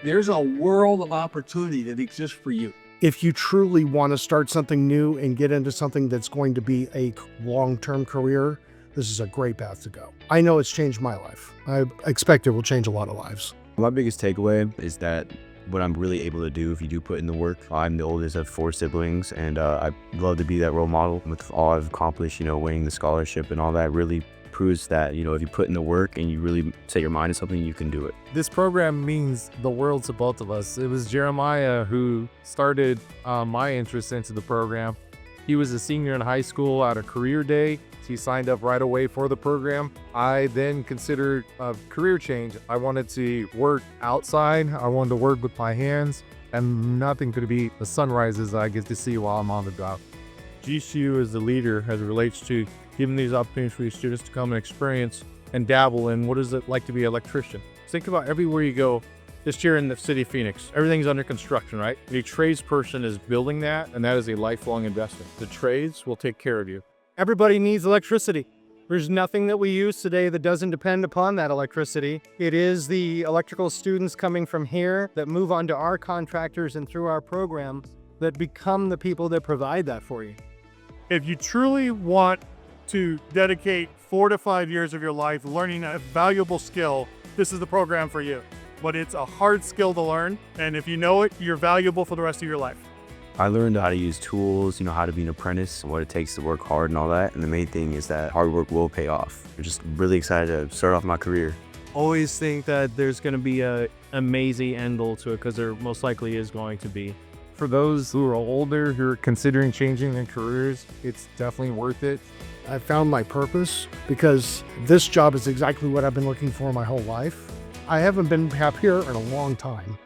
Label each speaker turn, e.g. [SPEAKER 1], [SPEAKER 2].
[SPEAKER 1] There's a world of opportunity that exists for you.
[SPEAKER 2] If you truly want to start something new and get into something that's going to be a long-term career, this is a great path to go. I know it's changed my life. I expect it will change a lot of lives.
[SPEAKER 3] My biggest takeaway is that what I'm really able to do if you do put in the work. I'm the oldest of 4 siblings, and I love to be that role model. With all I've accomplished, winning the scholarship and all that really proves that, if you put in the work and you really set your mind to something, you can do it.
[SPEAKER 4] This program means the world to both of us. It was Jeremiah who started my interest into the program. He was a senior in high school at a career day. He signed up right away for the program. I then considered a career change. I wanted to work outside. I wanted to work with my hands, and nothing could beat the sunrises I get to see while I'm on the job. GCU is the leader as it relates to giving these opportunities for these students to come and experience and dabble in what is it like to be an electrician. Think about everywhere you go. Just here in the city of Phoenix, everything's under construction, right? A tradesperson is building that, and that is a lifelong investment. The trades will take care of you.
[SPEAKER 5] Everybody needs electricity. There's nothing that we use today that doesn't depend upon that electricity. It is the electrical students coming from here that move on to our contractors and through our program that become the people that provide that for you.
[SPEAKER 6] If you truly want to dedicate 4 to 5 years of your life learning a valuable skill, this is the program for you. But it's a hard skill to learn, and if you know it, you're valuable for the rest of your life.
[SPEAKER 3] I learned how to use tools, how to be an apprentice, what it takes to work hard and all that. And the main thing is that hard work will pay off. I'm just really excited to start off my career.
[SPEAKER 7] Always think that there's going to be an amazing end goal to it, because there most likely is going to be.
[SPEAKER 4] For those who are older, who are considering changing their careers, it's definitely worth it.
[SPEAKER 2] I found my purpose because this job is exactly what I've been looking for my whole life. I haven't been happier in a long time.